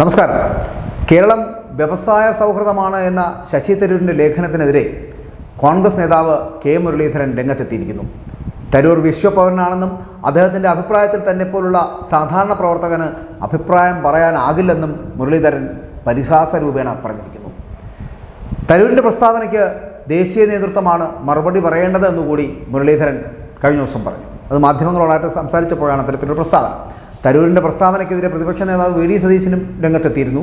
നമസ്കാരം. കേരളം വ്യവസായ സൗഹൃദമാണ് എന്ന ശശി തരൂരിൻ്റെ ലേഖനത്തിനെതിരെ കോൺഗ്രസ് നേതാവ് കെ മുരളീധരൻ രംഗത്തെത്തിയിരിക്കുന്നു. തരൂർ വിശ്വപൗരനാണെന്നും അദ്ദേഹത്തിൻ്റെ അഭിപ്രായത്തിൽ തന്നെ പോലുള്ള സാധാരണ പ്രവർത്തകന് അഭിപ്രായം പറയാനാകില്ലെന്നും മുരളീധരൻ പരിഹാസ രൂപേണ പറഞ്ഞിരിക്കുന്നു. തരൂരിൻ്റെ പ്രസ്താവനയ്ക്ക് ദേശീയ നേതൃത്വമാണ് മറുപടി പറയേണ്ടത് എന്നുകൂടി മുരളീധരൻ കഴിഞ്ഞ ദിവസം പറഞ്ഞു. അത് മാധ്യമങ്ങളോടായിട്ട് സംസാരിച്ചപ്പോഴാണ് അത്തരത്തിലൊരു പ്രസ്താവന. തരൂരിൻ്റെ പ്രസ്താവനയ്ക്കെതിരെ പ്രതിപക്ഷ നേതാവ് വി ഡി സതീശനും രംഗത്തെത്തിയിരുന്നു.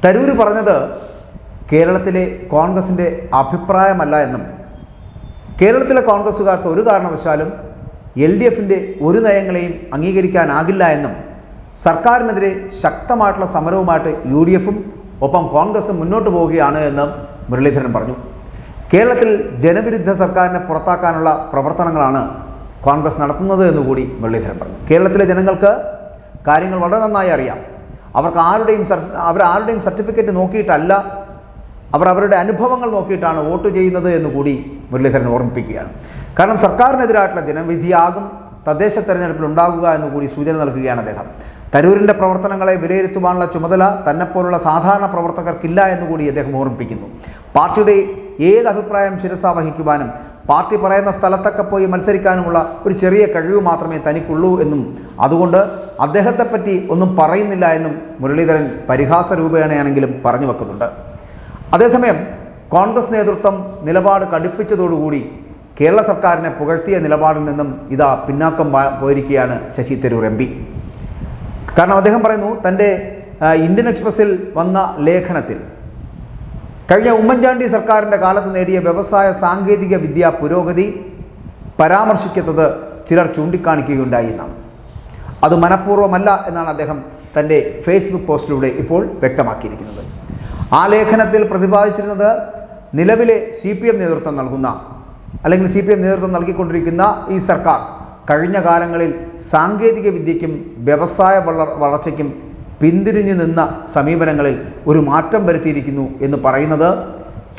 തരൂർ പറഞ്ഞത് കേരളത്തിലെ കോൺഗ്രസിൻ്റെ അഭിപ്രായമല്ല എന്നും കേരളത്തിലെ കോൺഗ്രസ്സുകാർക്ക് ഒരു കാരണവശാലും LDFിൻ്റെ ഒരു നയങ്ങളെയും അംഗീകരിക്കാനാകില്ല എന്നും സർക്കാരിനെതിരെ ശക്തമായിട്ടുള്ള സമരവുമായിട്ട് UDFും ഒപ്പം കോൺഗ്രസും മുന്നോട്ട് പോവുകയാണ് എന്നും മുരളീധരൻ പറഞ്ഞു. കേരളത്തിൽ ജനവിരുദ്ധ സർക്കാരിനെ പുറത്താക്കാനുള്ള പ്രവർത്തനങ്ങളാണ് കോൺഗ്രസ് നടത്തുന്നത് എന്നുകൂടി മുരളീധരൻ പറഞ്ഞു. കേരളത്തിലെ ജനങ്ങൾക്ക് കാര്യങ്ങൾ വളരെ നന്നായി അറിയാം. അവരാരുടെയും സർട്ടിഫിക്കറ്റ് നോക്കിയിട്ടല്ല, അവരുടെ അനുഭവങ്ങൾ നോക്കിയിട്ടാണ് വോട്ട് ചെയ്യുന്നത് എന്നുകൂടി മുരളീധരൻ ഓർമ്മിപ്പിക്കുകയാണ്. കാരണം സർക്കാരിനെതിരായിട്ടുള്ള ജനവിധിയാകും തദ്ദേശ തെരഞ്ഞെടുപ്പിൽ ഉണ്ടാകുക എന്നുകൂടി സൂചന നൽകുകയാണ് അദ്ദേഹം. തരൂരിൻ്റെ പ്രവർത്തനങ്ങളെ വിലയിരുത്തുവാനുള്ള ചുമതല തന്നെപ്പോലുള്ള സാധാരണ പ്രവർത്തകർക്കില്ല എന്നുകൂടി അദ്ദേഹം ഓർമ്മിപ്പിക്കുന്നു. പാർട്ടിയുടെ ഏത് അഭിപ്രായം ശിരസ വഹിക്കുവാനും പാർട്ടി പറയുന്ന സ്ഥലത്തൊക്കെ പോയി മത്സരിക്കാനുമുള്ള ഒരു ചെറിയ കഴിവ് മാത്രമേ തനിക്കുള്ളൂ എന്നും അതുകൊണ്ട് അദ്ദേഹത്തെപ്പറ്റി ഒന്നും പറയുന്നില്ല എന്നും മുരളീധരൻ പരിഹാസ രൂപേണയാണെങ്കിലും പറഞ്ഞു വെക്കുന്നുണ്ട്. അതേസമയം കോൺഗ്രസ് നേതൃത്വം നിലപാട് കടുപ്പിച്ചതോടുകൂടി കേരള സർക്കാരിനെ പുകഴ്ത്തിയ നിലപാടിൽ നിന്നും ഇതാ പിന്നാക്കം പോയിരിക്കുകയാണ് ശശി തരൂർ MP. കാരണം അദ്ദേഹം പറയുന്നു, തൻ്റെ ഇന്ത്യൻ എക്സ്പ്രസിൽ വന്ന ലേഖനത്തിൽ കഴിഞ്ഞ ഉമ്മൻചാണ്ടി സർക്കാരിൻ്റെ കാലത്ത് നേടിയ വ്യവസായ സാങ്കേതിക വിദ്യ പുരോഗതി പരാമർശിക്കുന്നത് ചിലർ ചൂണ്ടിക്കാണിക്കുകയുണ്ടായി എന്നാണ്. അത് മനഃപൂർവ്വമല്ല എന്നാണ് അദ്ദേഹം തൻ്റെ ഫേസ്ബുക്ക് പോസ്റ്റിലൂടെ ഇപ്പോൾ വ്യക്തമാക്കിയിരിക്കുന്നത്. ആ ലേഖനത്തിൽ പ്രതിപാദിച്ചിരുന്നത് നിലവിലെ CPM നേതൃത്വം നൽകുന്ന അല്ലെങ്കിൽ CPM നേതൃത്വം നൽകിക്കൊണ്ടിരിക്കുന്ന ഈ സർക്കാർ കഴിഞ്ഞ കാലങ്ങളിൽ സാങ്കേതിക വിദ്യയ്ക്കും വ്യവസായ വളർച്ചയ്ക്കും പിന്തിരിഞ്ഞു നിന്ന സമീപനങ്ങളിൽ ഒരു മാറ്റം വരുത്തിയിരിക്കുന്നു എന്ന് പറയുന്നത്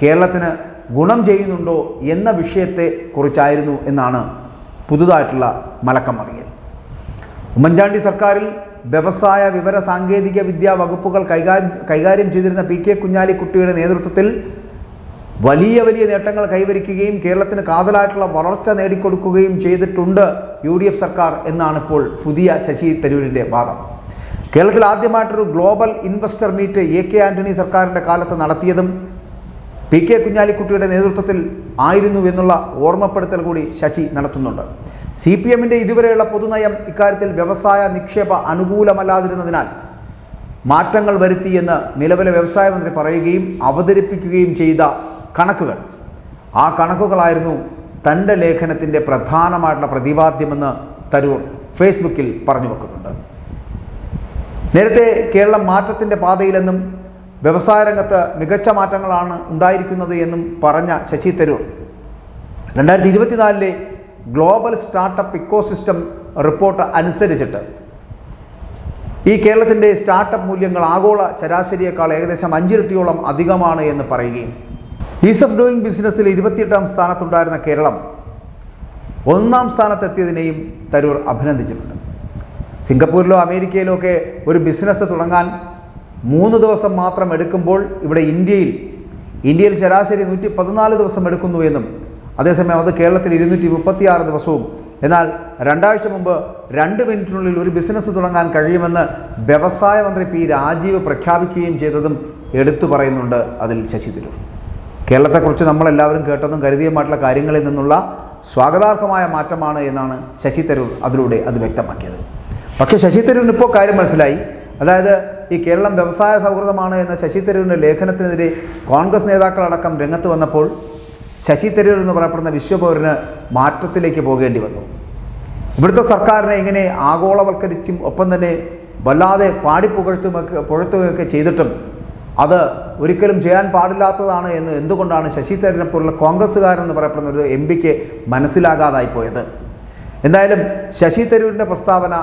കേരളത്തിന് ഗുണം ചെയ്യുന്നുണ്ടോ എന്ന വിഷയത്തെ കുറിച്ചായിരുന്നു എന്നാണ് പുതുതായിട്ടുള്ള മലക്കം മറിയൽ. ഉമ്മൻചാണ്ടി സർക്കാരിൽ വ്യവസായ വിവര സാങ്കേതിക വിദ്യാ വകുപ്പുകൾ കൈകാര്യം ചെയ്തിരുന്ന PK കുഞ്ഞാലിക്കുട്ടിയുടെ നേതൃത്വത്തിൽ വലിയ നേട്ടങ്ങൾ കൈവരിക്കുകയും കേരളത്തിന് കാതലായിട്ടുള്ള വളർച്ച നേടിക്കൊടുക്കുകയും ചെയ്തിട്ടുണ്ട് UDF സർക്കാർ എന്നാണിപ്പോൾ പുതിയ ശശി തരൂരിൻ്റെ വാദം. കേരളത്തിൽ ആദ്യമായിട്ടൊരു global investor meet AK Antony സർക്കാരിൻ്റെ കാലത്ത് നടത്തിയതും PK കുഞ്ഞാലിക്കുട്ടിയുടെ നേതൃത്വത്തിൽ ആയിരുന്നു എന്നുള്ള ഓർമ്മപ്പെടുത്തൽ കൂടി ശശി നടത്തുന്നുണ്ട്. CPMൻ്റെ ഇതുവരെയുള്ള പൊതുനയം ഇക്കാര്യത്തിൽ വ്യവസായ നിക്ഷേപ അനുകൂലമല്ലാതിരുന്നതിനാൽ മാറ്റങ്ങൾ വരുത്തിയെന്ന് നിലവിലെ വ്യവസായ മന്ത്രി പറയുകയും അവതരിപ്പിക്കുകയും ചെയ്ത കണക്കുകൾ, ആ കണക്കുകളായിരുന്നു തൻ്റെ ലേഖനത്തിൻ്റെ പ്രധാനമായിട്ടുള്ള പ്രതിപാദ്യമെന്ന് തരൂർ ഫേസ്ബുക്കിൽ പറഞ്ഞു വെക്കുന്നുണ്ട്. നേരത്തെ കേരളം മാറ്റത്തിൻ്റെ പാതയിലെന്നും വ്യവസായ രംഗത്ത് മികച്ച മാറ്റങ്ങളാണ് ഉണ്ടായിരിക്കുന്നത് എന്നും പറഞ്ഞ Shashi Tharoor 2024 global startup ecosystem report അനുസരിച്ചിട്ട് ഈ കേരളത്തിൻ്റെ സ്റ്റാർട്ടപ്പ് മൂല്യങ്ങൾ ആഗോള ശരാശരിയേക്കാൾ ഏകദേശം 5 ഇരട്ടിയോളം അധികമാണ് എന്ന് പറയുകയും ഈസ് ഓഫ് ഡൂയിങ് ബിസിനസ്സിൽ 28ാം സ്ഥാനത്തുണ്ടായിരുന്ന കേരളം 1ാം സ്ഥാനത്തെത്തിയതിനെയും തരൂർ അഭിനന്ദിച്ചിട്ടുണ്ട്. സിംഗപ്പൂരിലോ അമേരിക്കയിലോ ഒക്കെ ഒരു ബിസിനസ് തുടങ്ങാൻ 3 ദിവസം മാത്രം എടുക്കുമ്പോൾ ഇവിടെ ഇന്ത്യയിൽ ശരാശരി 114 ദിവസം എടുക്കുന്നു എന്നും അതേസമയം അത് കേരളത്തിൽ 236 ദിവസവും, എന്നാൽ 2 ആഴ്ച മുമ്പ് 2 മിനിറ്റിനുള്ളിൽ ഒരു ബിസിനസ് തുടങ്ങാൻ കഴിയുമെന്ന് വ്യവസായ മന്ത്രി P രാജീവ് പ്രഖ്യാപിക്കുകയും ചെയ്തതും എടുത്തു പറയുന്നുണ്ട് അതിൽ ശശി തരൂർ. കേരളത്തെക്കുറിച്ച് നമ്മളെല്ലാവരും കേട്ടതും കരുതിയുമായിട്ടുള്ള കാര്യങ്ങളിൽ നിന്നുള്ള സ്വാഗതാർഹമായ മാറ്റമാണ് എന്നാണ് ശശി തരൂർ അതിലൂടെ അത് വ്യക്തമാക്കിയത്. പക്ഷേ ശശി തരൂരിന് ഇപ്പോൾ കാര്യം മനസ്സിലായി. അതായത് ഈ കേരളം വ്യവസായ സൗഹൃദമാണ് എന്ന ശശി തരൂരിൻ്റെ ലേഖനത്തിനെതിരെ കോൺഗ്രസ് നേതാക്കളടക്കം രംഗത്ത് വന്നപ്പോൾ ശശി തരൂർ എന്ന് പറയപ്പെടുന്ന വിശ്വപൗരന് മാറ്റത്തിലേക്ക് പോകേണ്ടി വന്നു. ഇവിടുത്തെ സർക്കാരിനെ ഇങ്ങനെ ആഗോളവൽക്കരിച്ചും ഒപ്പം തന്നെ വല്ലാതെ പുകഴ്ത്തുകയൊക്കെ ചെയ്തിട്ടും അത് ഒരിക്കലും ചെയ്യാൻ പാടില്ലാത്തതാണ് എന്ന് എന്തുകൊണ്ടാണ് ശശി തരൂരിനെ പോലുള്ള കോൺഗ്രസ്സുകാരെന്ന് പറയപ്പെടുന്ന ഒരു MPക്ക് മനസ്സിലാകാതായിപ്പോയത്? എന്തായാലും ശശി തരൂരിൻ്റെ പ്രസ്താവന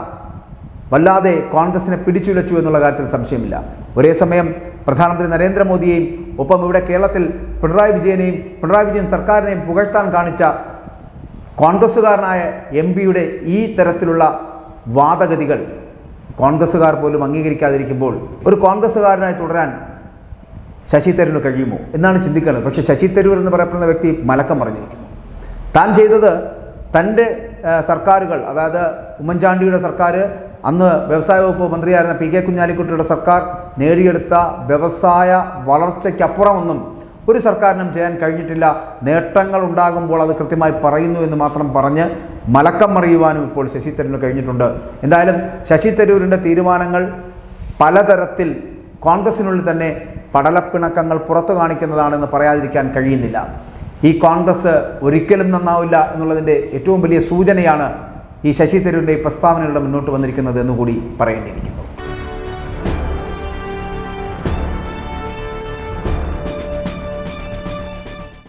വല്ലാതെ കോൺഗ്രസിനെ പിടിച്ചുലച്ചു എന്നുള്ള കാര്യത്തിൽ സംശയമില്ല. ഒരേ സമയം പ്രധാനമന്ത്രി നരേന്ദ്രമോദിയെയും ഒപ്പം ഇവിടെ കേരളത്തിൽ പിണറായി വിജയൻ സർക്കാരിനെയും പുകഴ്ത്താൻ കാണിച്ച കോൺഗ്രസ്സുകാരനായ MPയുടെ ഈ തരത്തിലുള്ള വാദഗതികൾ കോൺഗ്രസ്സുകാർ പോലും അംഗീകരിക്കാതിരിക്കുമ്പോൾ ഒരു കോൺഗ്രസ്സുകാരനായി തുടരാൻ ശശി തരൂരിന് കഴിയുമോ എന്നാണ് ചിന്തിക്കുന്നത്. പക്ഷേ ശശി തരൂർ എന്ന് പറയപ്പെടുന്ന വ്യക്തി മലക്കം പറഞ്ഞിരിക്കുന്നു. താൻ ചെയ്തത് തൻ്റെ സർക്കാരുകൾ, അതായത് ഉമ്മൻചാണ്ടിയുടെ സർക്കാർ, അന്ന് വ്യവസായ വകുപ്പ് മന്ത്രിയായിരുന്ന പി കെ കുഞ്ഞാലിക്കുട്ടിയുടെ സർക്കാർ നേടിയെടുത്ത വ്യവസായ വളർച്ചയ്ക്കപ്പുറമൊന്നും ഒരു സർക്കാരിനും ചെയ്യാൻ കഴിഞ്ഞിട്ടില്ല. നേട്ടങ്ങൾ ഉണ്ടാകുമ്പോൾ അത് കൃത്യമായി പറയുന്നു എന്ന് മാത്രം പറഞ്ഞ് മലക്കം മറിയുവാനും ഇപ്പോൾ ശശി തരൂരിന് കഴിഞ്ഞിട്ടുണ്ട്. എന്തായാലും ശശി തരൂരിൻ്റെ തീരുമാനങ്ങൾ പലതരത്തിൽ കോൺഗ്രസിനുള്ളിൽ തന്നെ പടലപ്പിണക്കങ്ങൾ പുറത്തു കാണിക്കുന്നതാണെന്ന് പറയാതിരിക്കാൻ കഴിയുന്നില്ല. ഈ കോൺഗ്രസ് ഒരിക്കലും നന്നാവില്ല എന്നുള്ളതിൻ്റെ ഏറ്റവും വലിയ സൂചനയാണ് ഈ ശശി തരൂരിൻ്റെ ഈ പ്രസ്താവനകളുടെ മുന്നോട്ട് വന്നിരിക്കുന്നത് എന്നുകൂടി പറയേണ്ടിയിരിക്കുന്നു.